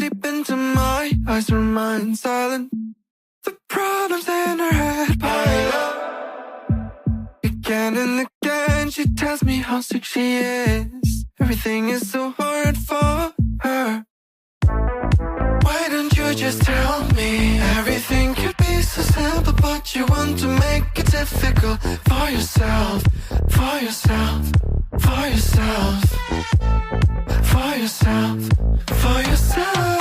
deep into my eyes, remain silent. The problems in her head pile up. Again and again she tells me how sick she is. Everything is so hard for her. Why don't you just tell me? Everything could be so simple, but you want to make it difficult for yourself, for yourself, for yourself, for yourself, for yourself.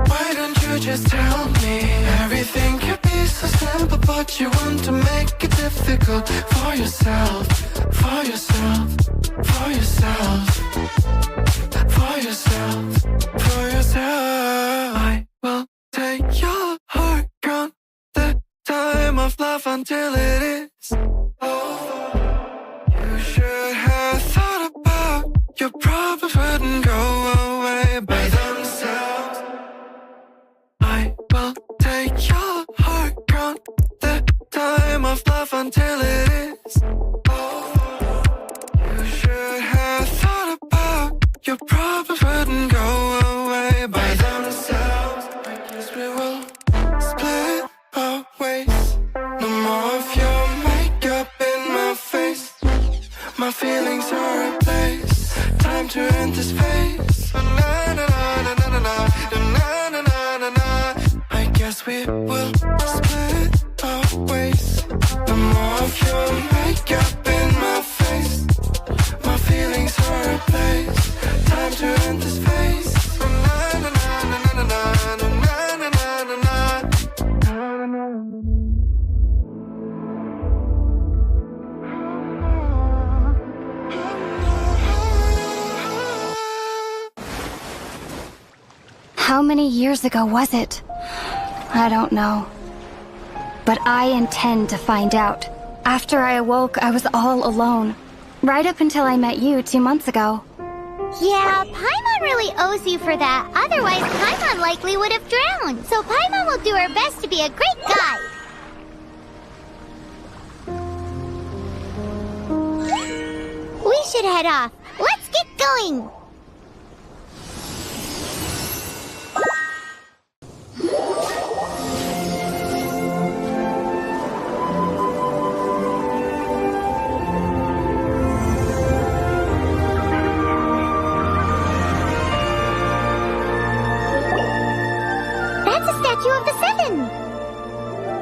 Why don't you just tell me? Everything could be so simple, but you want to make it difficult for yourself, for yourself, for yourself, for yourself, for yourself. I will take your heart, count the time of love until it is over. You should have thought about your problems wouldn't go away by themselves. I will take your heart, count the time of love until it is over. You should have thought about your problems wouldn't go away by themselves. I guess we will split our ways. No more of your makeup in my face. My feelings are replaced. Time to end this phase. Na na na na na na na na na na na na. I guess we will split our ways. No more of your makeup in my face. My feelings are replaced. Time to end this phase. Na na na na na na na na na na na na. How many years ago was it? I don't know. But I intend to find out. After I awoke, I was all alone. Right up until I met you 2 months ago. Yeah, Paimon really owes you for that. Otherwise, Paimon likely would have drowned. So Paimon will do her best to be a great guide. We should head off. Let's get going. Of the Seven.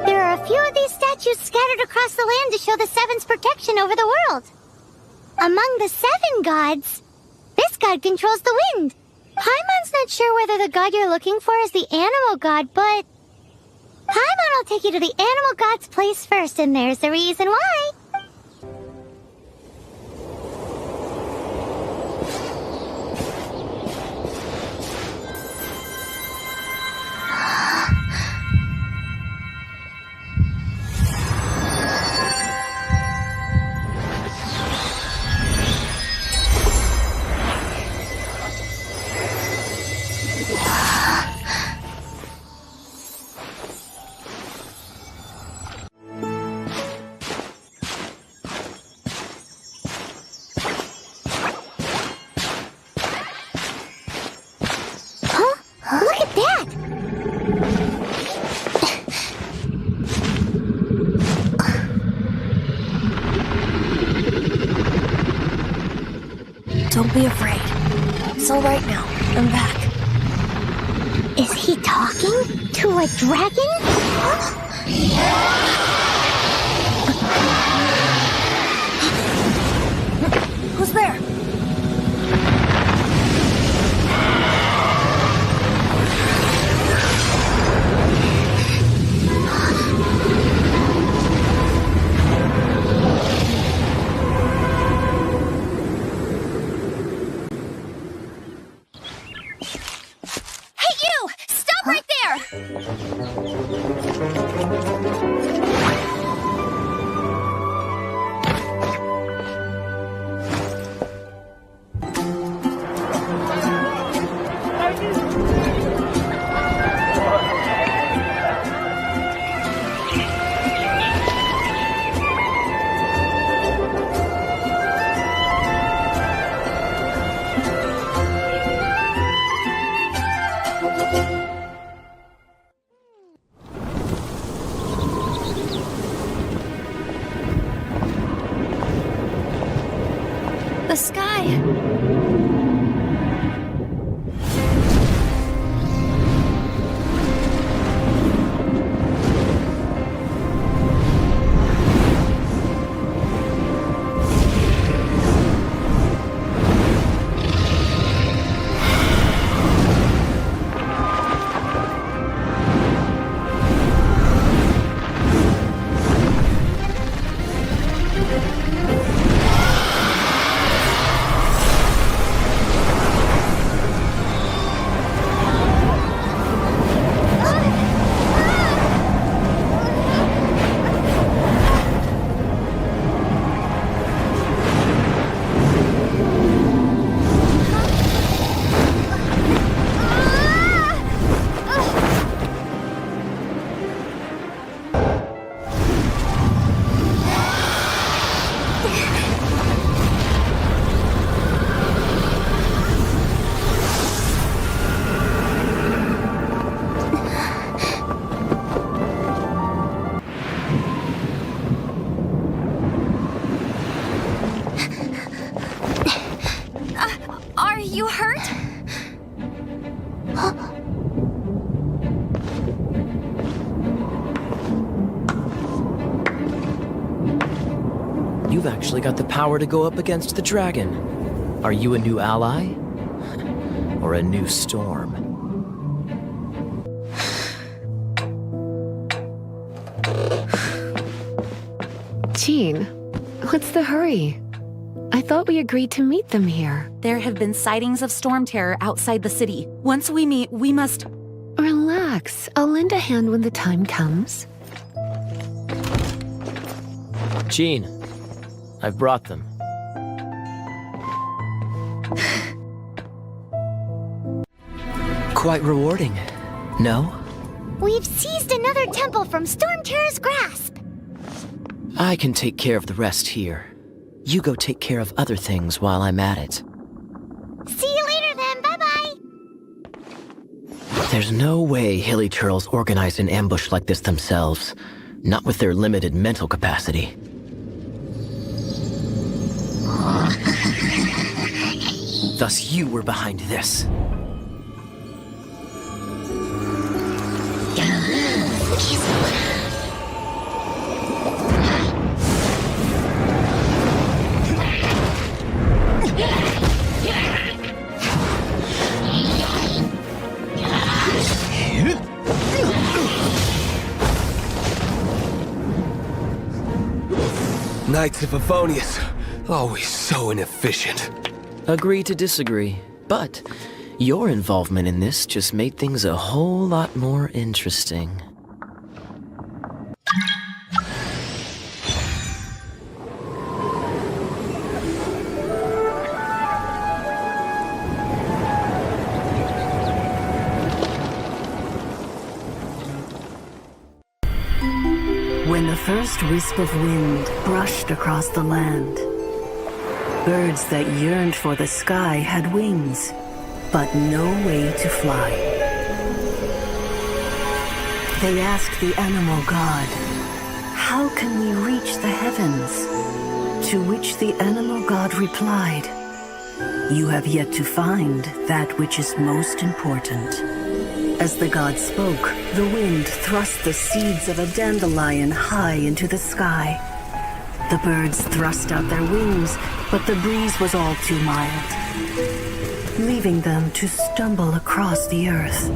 There are a few of these statues scattered across the land to show the Seven's protection over the world. Among the 7 gods, this god controls the wind. Paimon's not sure whether the god you're looking for is the animal god, but Paimon will take you to the animal god's place first, and there's the reason why. Don't be afraid. It's all right now. I'm back. Is he talking to a dragon? Who's there? The sky. Are you hurt? You've actually got the power to go up against the dragon. Are you a new ally? Or a new storm? Jean, what's the hurry? I thought we agreed to meet them here. There have been sightings of storm terror outside the city. Once we meet, we must... Relax. I'll lend a hand when the time comes. Jean, I've brought them. Quite rewarding, no? We've seized another temple from Storm Terror's grasp. I can take care of the rest here. You go take care of other things while I'm at it. See you later then, bye-bye. There's no way Hilly Turtles organized an ambush like this themselves, not with their limited mental capacity. Thus you were behind this. Knights of Favonius, always so inefficient. Agree to disagree, but your involvement in this just made things a whole lot more interesting. When the first wisp of wind brushed across the land, birds that yearned for the sky had wings, but no way to fly. They asked the animal god, "How can we reach the heavens?" To which the animal god replied, "You have yet to find that which is most important." As the god spoke, the wind thrust the seeds of a dandelion high into the sky. The birds thrust out their wings, but the breeze was all too mild, leaving them to stumble across the earth.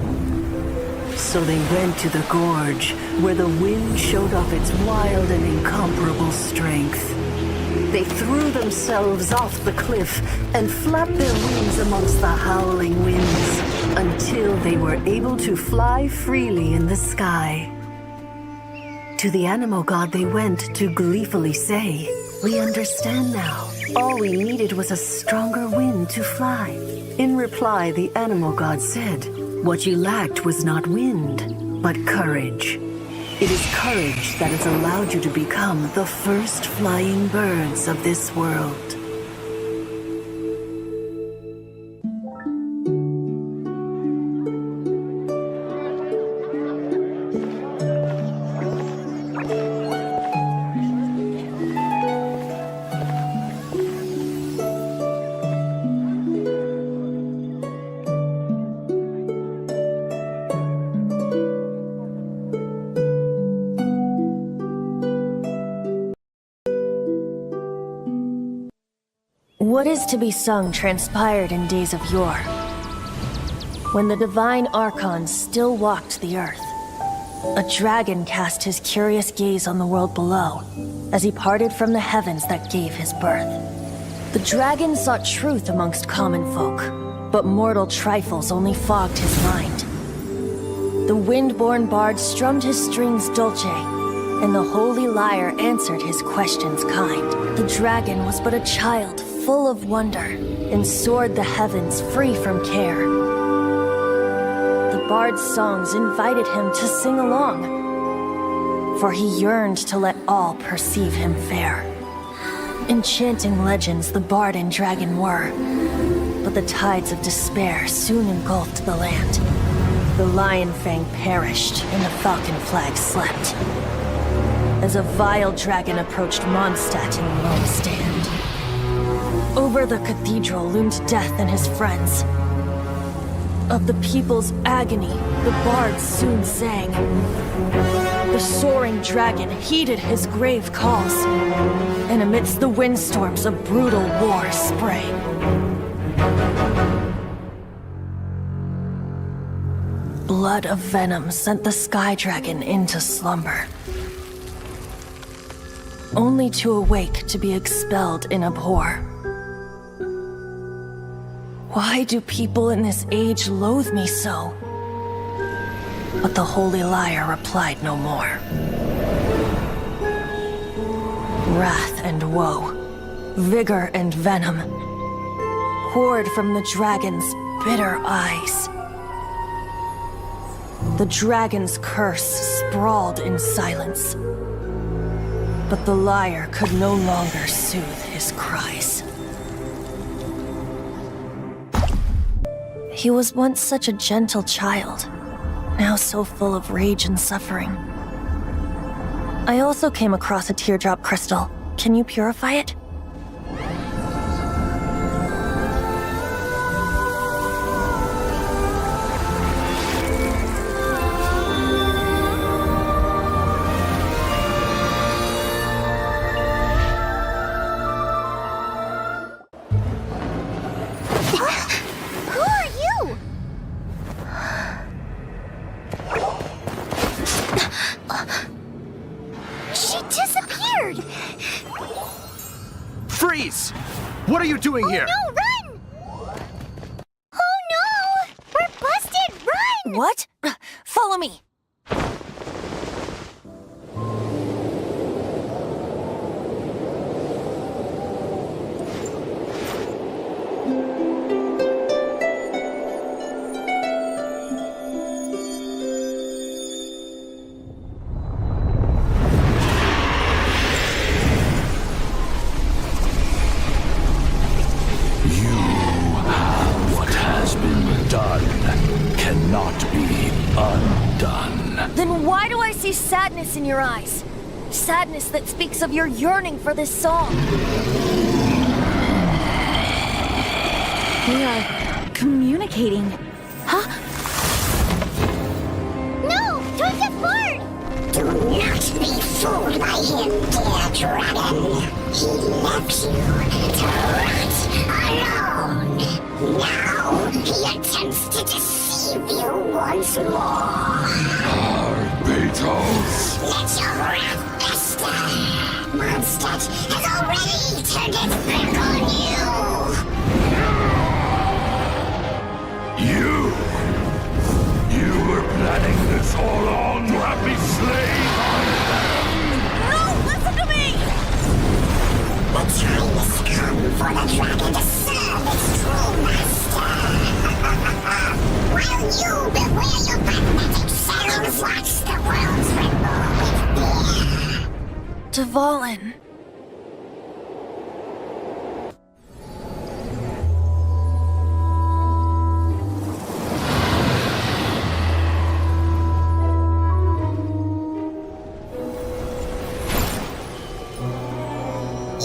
So they went to the gorge, where the wind showed off its wild and incomparable strength. They threw themselves off the cliff and flapped their wings amongst the howling winds until they were able to fly freely in the sky. To the animal god they went to gleefully say, "We understand now. All we needed was a stronger wind to fly." In reply, the animal god said, "What you lacked was not wind, but courage. It is courage that has allowed you to become the first flying birds of this world." What is to be sung transpired in days of yore, when the divine archons still walked the earth. A dragon cast his curious gaze on the world below, as he parted from the heavens that gave his birth. The dragon sought truth amongst common folk, but mortal trifles only fogged his mind. The wind-born bard strummed his strings dulce, and the holy lyre answered his questions kind. The dragon was but a child full of wonder, and soared the heavens free from care. The bard's songs invited him to sing along, for he yearned to let all perceive him fair. Enchanting legends the bard and dragon were, but the tides of despair soon engulfed the land. The lion fang perished, and the falcon flag slept, as a vile dragon approached MONSTAD in lone stand. Over the cathedral loomed death and his friends. Of the people's agony, the bards soon sang. The soaring dragon heeded his grave calls, and amidst the windstorms a brutal war sprang. Blood of venom sent the sky dragon into slumber, only to awake to be expelled in abhor. Why do people in this age loathe me so? But the holy lyre replied no more. Wrath and woe, vigor and venom, poured from the dragon's bitter eyes. The dragon's curse sprawled in silence, but the lyre could no longer soothe his cries. He was once such a gentle child, now so full of rage and suffering. I also came across a teardrop crystal. Can you purify it? Freeze! What are you doing here? No, run! Oh no! We're busted! Run! What? Follow me! Sadness in your eyes. Sadness that speaks of your yearning for this song. We are communicating. Huh? No! Don't get bored! Do not be fooled by him, dear dragon. He left you to rot alone. Now he attempts to deceive you once more. Beatles! Let your wrath fester! MONSTAD has already turned its back on You were planning this all along to have me slain by them! No! Listen to me! The time has come for the dragon to serve its true master! While you beware your magnetic shadows watch the world tremble with fear! Dvalin.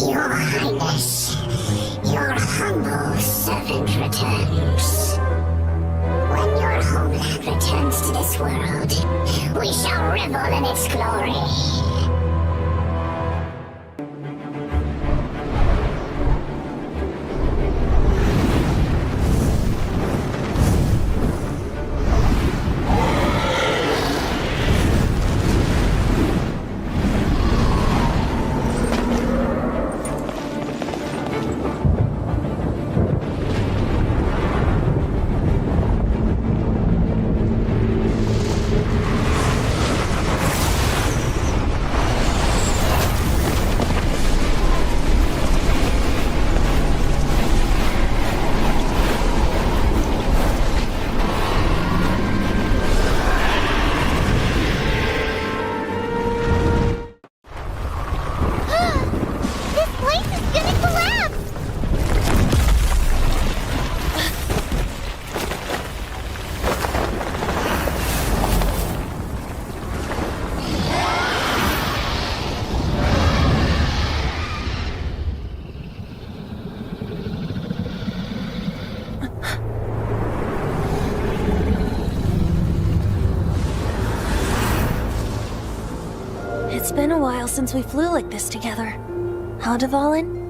Your Highness, your humble servant returns. When your homeland returns to this world, we shall revel in its glory. been a while since we flew like this together. Huh, Dvalin?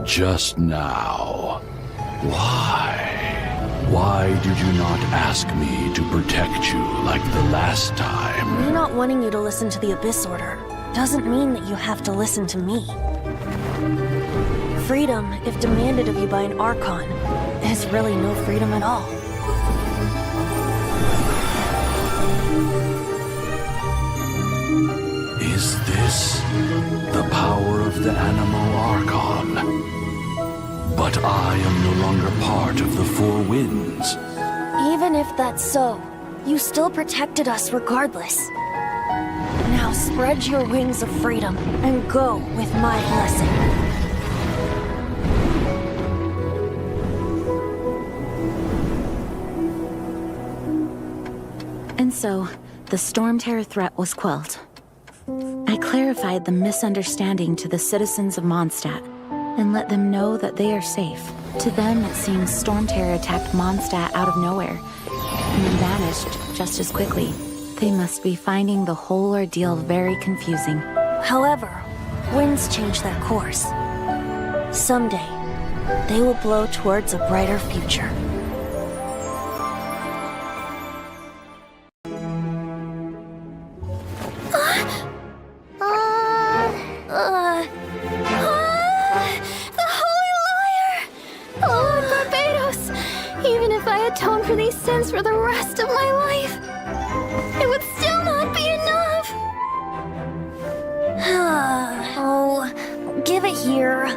Just now. Why? Why did you not ask me to protect you like the last time? Me not wanting you to listen to the Abyss Order doesn't mean that you have to listen to me. Freedom, if demanded of you by an Archon, is really no freedom at all. Is this the power of the Animal Archon? But I am no longer part of the Four Winds. Even if that's so, you still protected us regardless. Now spread your wings of freedom and go with my blessing. And so, the Storm Terror threat was quelled. I clarified the misunderstanding to the citizens of Mondstadt and let them know that they are safe. To them, it seems Storm Terror attacked Mondstadt out of nowhere and then vanished just as quickly. They must be finding the whole ordeal very confusing. However, winds change their course. Someday, they will blow towards a brighter future. The Holy Liar! Lord Barbados! Even if I atone for these sins for the rest of my life, it would still not be enough! Oh, give it here.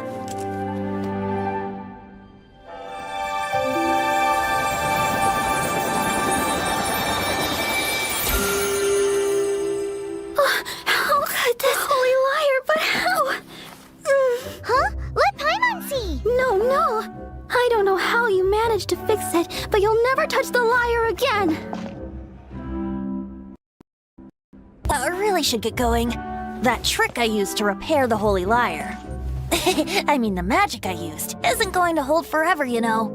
How could this Holy Liar, but how? Huh? Let Paimon see! No. I don't know how you managed to fix it, but you'll never touch the liar again! I really should get going. That trick I used to repair the Holy Liar. I mean, the magic I used isn't going to hold forever, you know.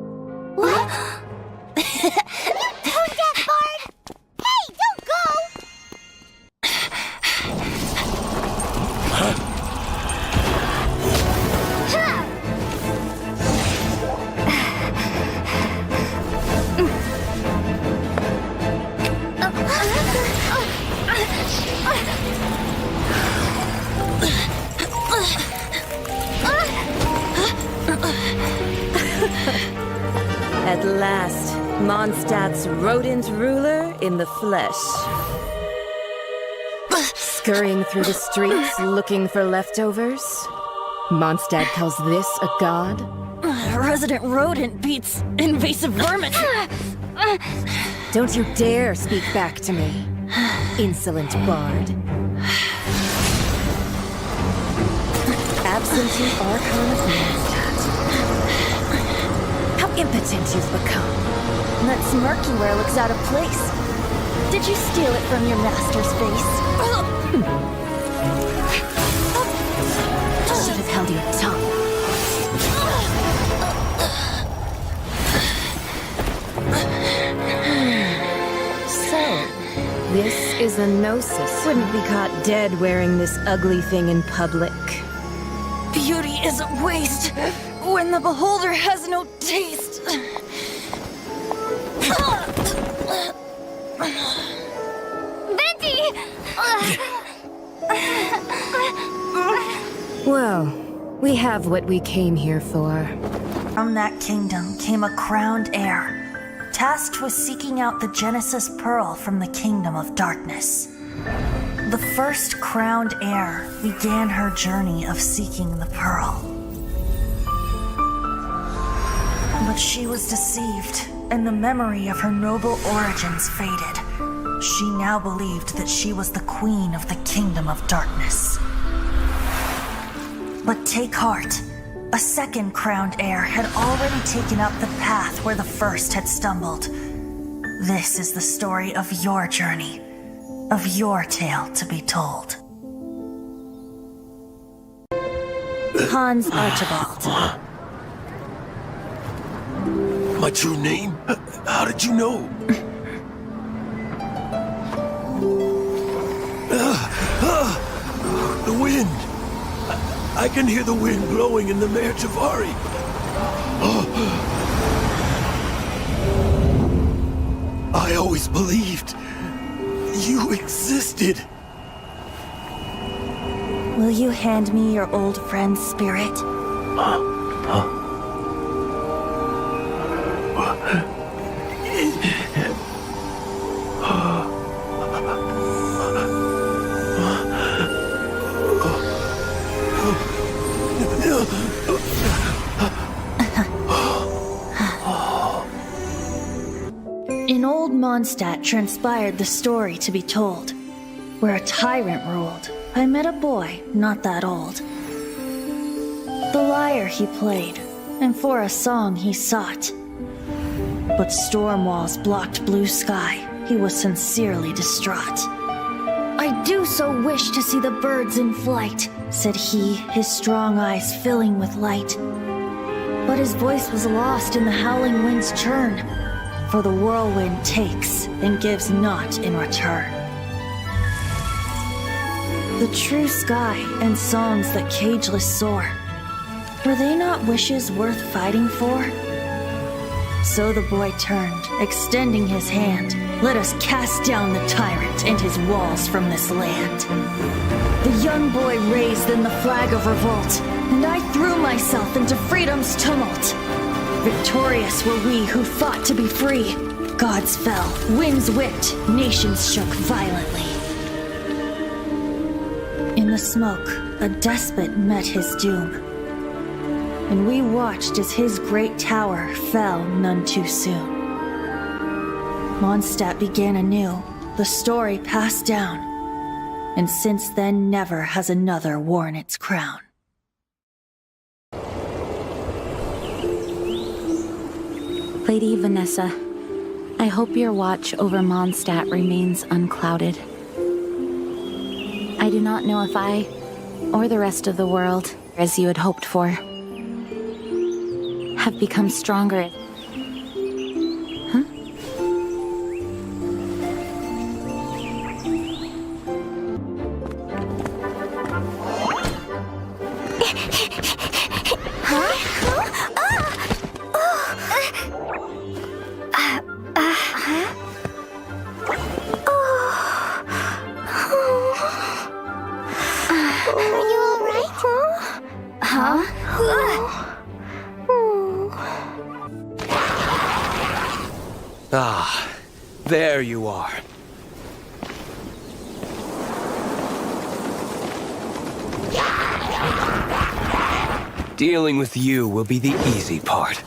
What? Tone deaf, Bard! Hey, don't go! At last, Mondstadt's rodent ruler in the flesh. Scurrying through the streets looking for leftovers? Mondstadt calls this a god? Resident rodent beats invasive vermin. Don't you dare speak back to me, insolent bard. Absentee Archon of Mondstadt. How impotent you've become. That smirky wear looks out of place. Did you steal it from your master's face? Should have held your tongue. So, this is a gnosis. Wouldn't be caught dead wearing this ugly thing in public. Beauty is a waste when the beholder has no taste. Venti! Well, we have what we came here for. From that kingdom came a crowned heir, tasked with seeking out the Genesis Pearl from the Kingdom of Darkness. The first crowned heir began her journey of seeking the Pearl. But she was deceived, and the memory of her noble origins faded. She now believed that she was the queen of the Kingdom of Darkness. But take heart. A second crowned heir had already taken up the path where the first had stumbled. This is the story of your journey, of your tale to be told. Hans Archibald. My true name? How did you know? wind! I can hear the wind blowing in the Mare Javari. I always believed you existed. Will you hand me your old friend's spirit? In old Mondstadt transpired the story to be told, where a tyrant ruled. I met a boy not that old. The lyre he played, and for a song he sought. But storm walls blocked blue sky, he was sincerely distraught. I do so wish to see the birds in flight, said he, his strong eyes filling with light. But his voice was lost in the howling wind's churn, for the whirlwind takes and gives not in return. The true sky and songs that cageless soar, were they not wishes worth fighting for? So the boy turned, extending his hand. Let us cast down the tyrant and his walls from this land. The young boy raised then the flag of revolt, and I threw myself into freedom's tumult. Victorious were we who fought to be free. Gods fell, winds whipped, nations shook violently. In the smoke, a despot met his doom, and we watched as his great tower fell none too soon. Mondstadt began anew, the story passed down, and since then never has another worn its crown. Lady Vanessa, I hope your watch over Mondstadt remains unclouded. I do not know if I, or the rest of the world, as you had hoped for, have become stronger. Huh? Ah, there you are. Dealing with you will be the easy part.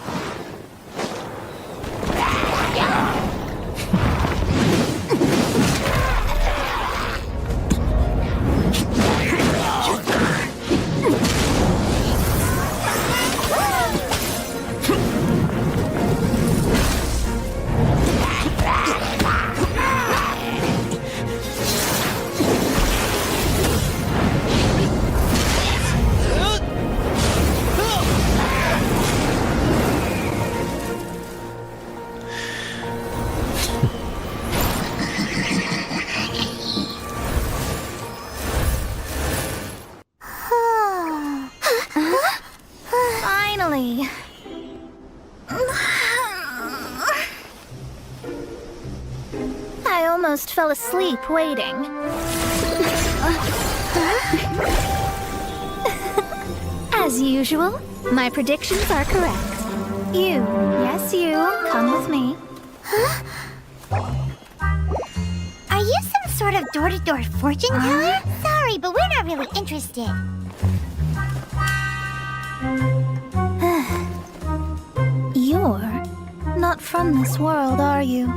Finally. I almost fell asleep waiting. As usual, my predictions are correct. You, yes you, come with me. Are you some sort of door-to-door fortune teller? Sorry, but we're not really interested. You're not from this world, are you?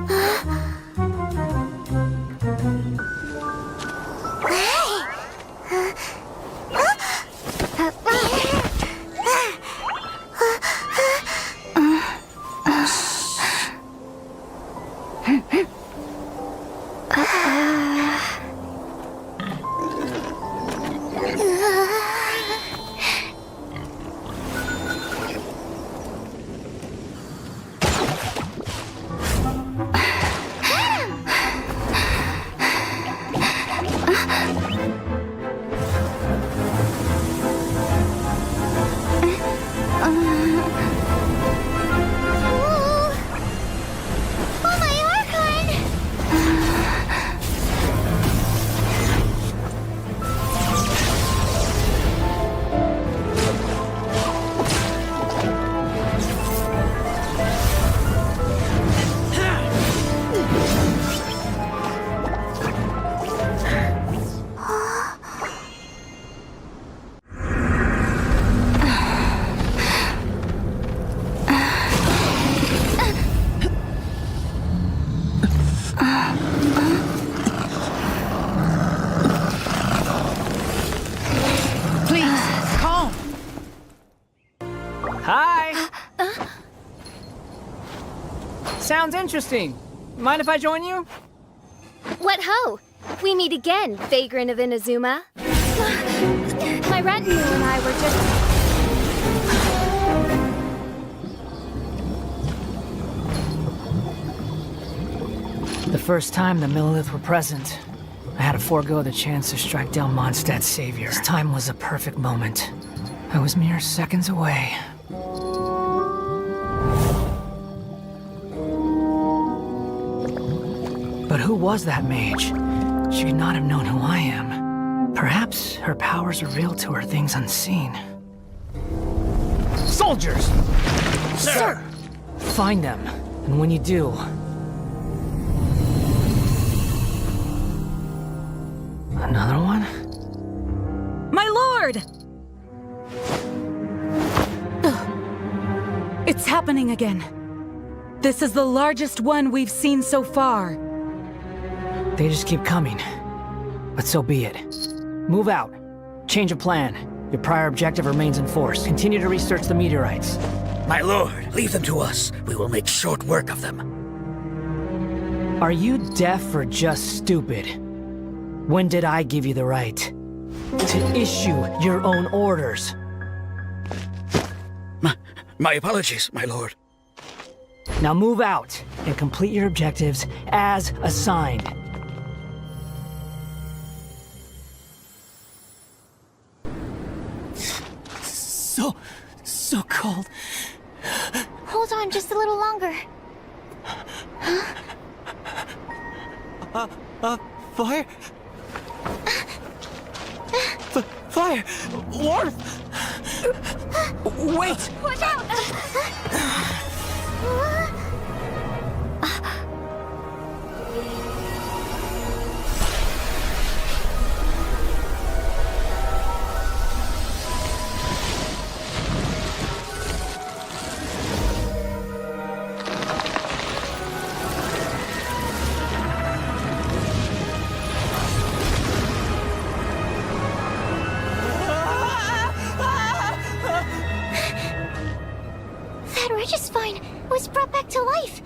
sounds interesting. Mind if I join you? What ho! We meet again, Vagrant of Inazuma. My retinue and I were just... The first time the Millilith were present, I had to forego the chance to strike down MONSTAD's savior. This time was a perfect moment. I was mere seconds away. But who was that mage? She could not have known who I am. Perhaps her powers revealed to her things unseen. Soldiers! Sir! Find them, and when you do... Another one? My lord! It's happening again. This is the largest one we've seen so far. They just keep coming. But so be it. Move out. Change of plan. Your prior objective remains in force. Continue to research the meteorites. My lord, leave them to us. We will make short work of them. Are you deaf or just stupid? When did I give you the right to issue your own orders? My apologies, my lord. Now move out and complete your objectives as assigned. So cold. Hold on just a little longer. Fire? Fire! Warmth! Wait! Watch out! Regis fine was brought back to life.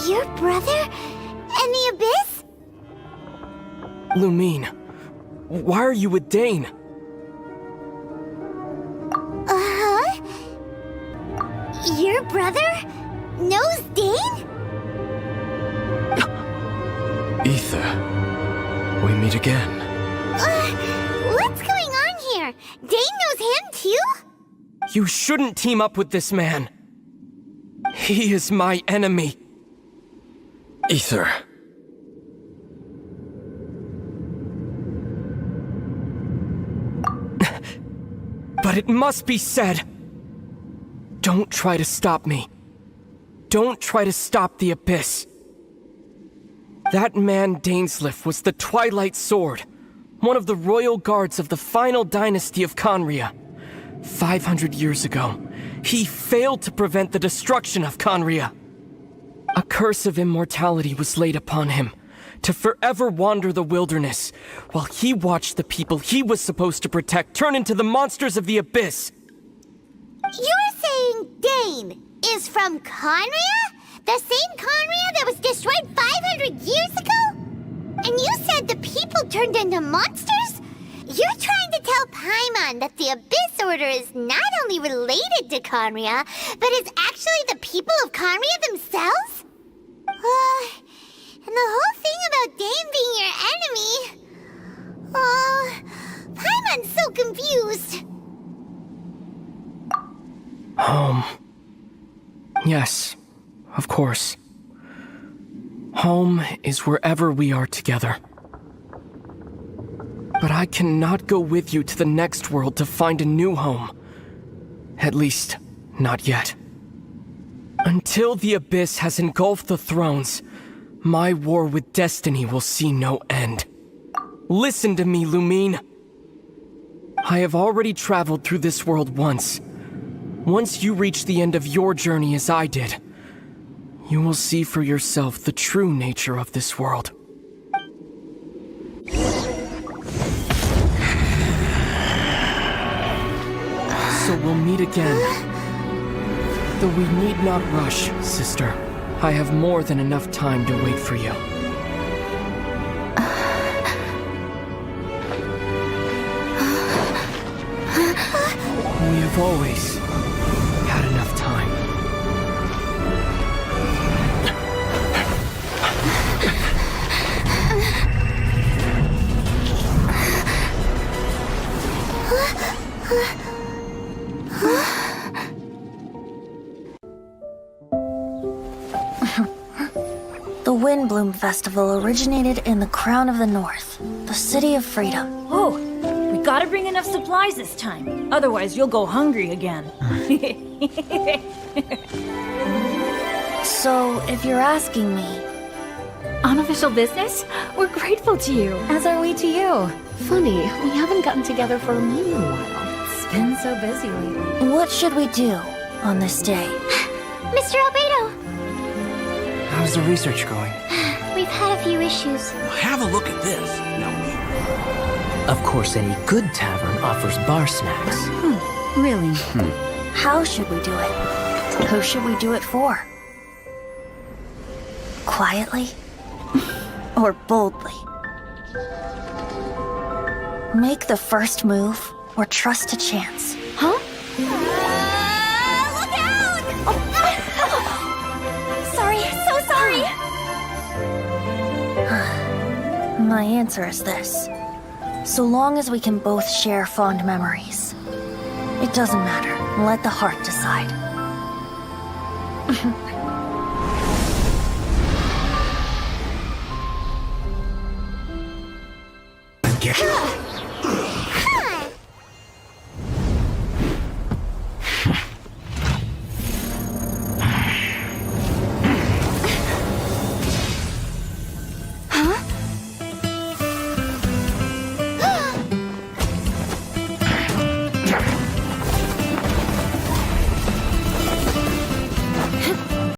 Your brother? And the Abyss? Lumine, why are you with Dane? Uh-huh? Your brother knows Dane? Ether, we meet again. What's going on here? Dane knows him too? You shouldn't team up with this man. He is my enemy. Ether. But it must be said. Don't try to stop me. Don't try to stop the Abyss. That man Dainsleif was the Twilight Sword, one of the royal guards of the final dynasty of Conria. 500 years ago, he failed to prevent the destruction of Conria. A curse of immortality was laid upon him, to forever wander the wilderness, while he watched the people he was supposed to protect turn into the monsters of the Abyss. You're saying Dane is from Conria? The same Conria that was destroyed 500 years ago? And you said the people turned into monsters? You're trying to tell Paimon that the Abyss Order is not only related to Conria, but is actually the people of Conria themselves? And the whole thing about Dane being your enemy... Paimon's so confused. Home. Yes, of course. Home is wherever we are together. But I cannot go with you to the next world to find a new home. At least, not yet. Until the Abyss has engulfed the thrones, my war with destiny will see no end. Listen to me, Lumine. I have already traveled through this world once. Once you reach the end of your journey as I did, you will see for yourself the true nature of this world. So we'll meet again. Though we need not rush, sister. I have more than enough time to wait for you. We have always had enough time. The Windbloom Festival originated in the Crown of the North, the City of Freedom. Oh, we gotta bring enough supplies this time. Otherwise, you'll go hungry again. So, if you're asking me... Unofficial business? We're grateful to you, as are we to you. Funny, we haven't gotten together for a little while. It's been so busy lately. What should we do on this day? Mr. Albedo! How's the research going? We've had a few issues. Have a look at this. Of course, any good tavern offers bar snacks. Really? How should we do it? Who should we do it for? Quietly? Or boldly? Make the first move, or trust a chance. Huh? Look out! Sorry, so sorry! My answer is this. So long as we can both share fond memories. It doesn't matter. Let the heart decide.